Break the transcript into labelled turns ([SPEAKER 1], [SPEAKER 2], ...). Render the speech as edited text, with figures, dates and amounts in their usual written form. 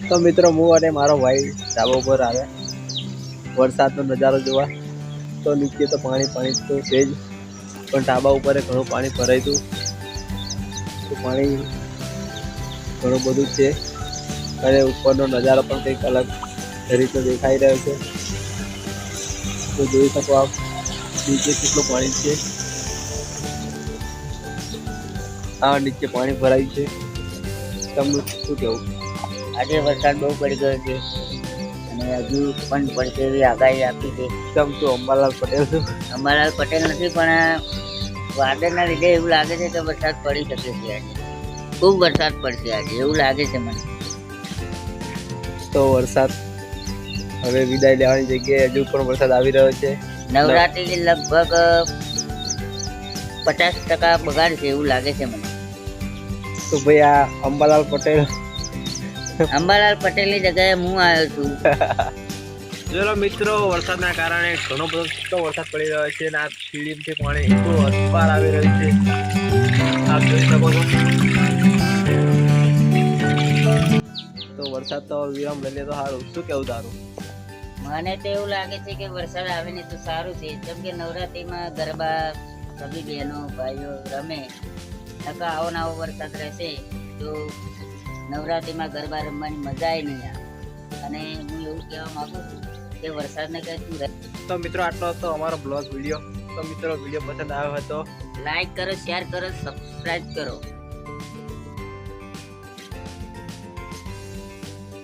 [SPEAKER 1] તો મિત્રો હું અને મારો ભાઈ ધાબા ઉપર આવે વરસાદનો નજારો જોવા. તો નીચે તો પાણી તો છે જ, પણ ધાબા ઉપર ઘણું પાણી ભરાયું હતું. તો પાણી ઘણું બધું છે અને ઉપરનો નજારો પણ કંઈક અલગ રીતે દેખાઈ રહ્યો છે. તો જોઈ શકો આપ નીચે કેટલું પાણી છે. આ નીચે પાણી ભરાયું છે. તમને શું કહેવું?
[SPEAKER 2] આજે વરસાદ બહુ પડી ગયો છે અને હજુ પણ પડશે એવી આગાહી આપી છે.
[SPEAKER 1] કેમ તું અંબાલાલ પટેલ છું?
[SPEAKER 2] અંબાલાલ પટેલ નથી, પણ વાદળના લીધે એવું લાગે છે કે વરસાદ પડી શકે છે. આજે ખૂબ વરસાદ પડશે આજે એવું લાગે છે મને.
[SPEAKER 1] તો વરસાદ હવે વિદાય લેવાની જગ્યાએ હજુ પણ વરસાદ આવી રહ્યો છે.
[SPEAKER 2] નવરાત્રી લગભગ 50% બગાડ છે એવું લાગે છે મને.
[SPEAKER 1] તો ભાઈ આ અંબાલાલ
[SPEAKER 2] પટેલની જગ્યાએ હું આવ્યો છું.
[SPEAKER 1] ચલો મિત્રો, વરસાદના કારણે ઘણો બધો વરસાદ પડી રહ્યો છે અને આ સીડીથી પાણી એટલું અસપાર આવી રહ્યું છે, આપ જોઈ શકો છો. તો વરસાદ તો વિરામ લઈ લે તો સારું. શું કેવું તારું?
[SPEAKER 2] મને તો એવું લાગે છે કે વરસાદ આવે ને તો સારું છે, જેમ કે નવરાત્રીમાં ગરબા સભી બહેનો ભાઈઓ રમે. નકા આવો નવો વરસાદ રહેશે તો નવરાત્રીમાં ગરબા રમવાની મજા નહીં આવે. અને હું એવું કહેવા માંગુ છું કે વરસાદને કહેતું રહે.
[SPEAKER 1] તો મિત્રો આટલો હતો અમારો બ્લોગ વિડીયો. તો મિત્રો વિડીયો પસંદ આવ્યો હતો
[SPEAKER 2] લાઈક કરો, શેર કરો, સબસ્ક્રાઇબ કરો.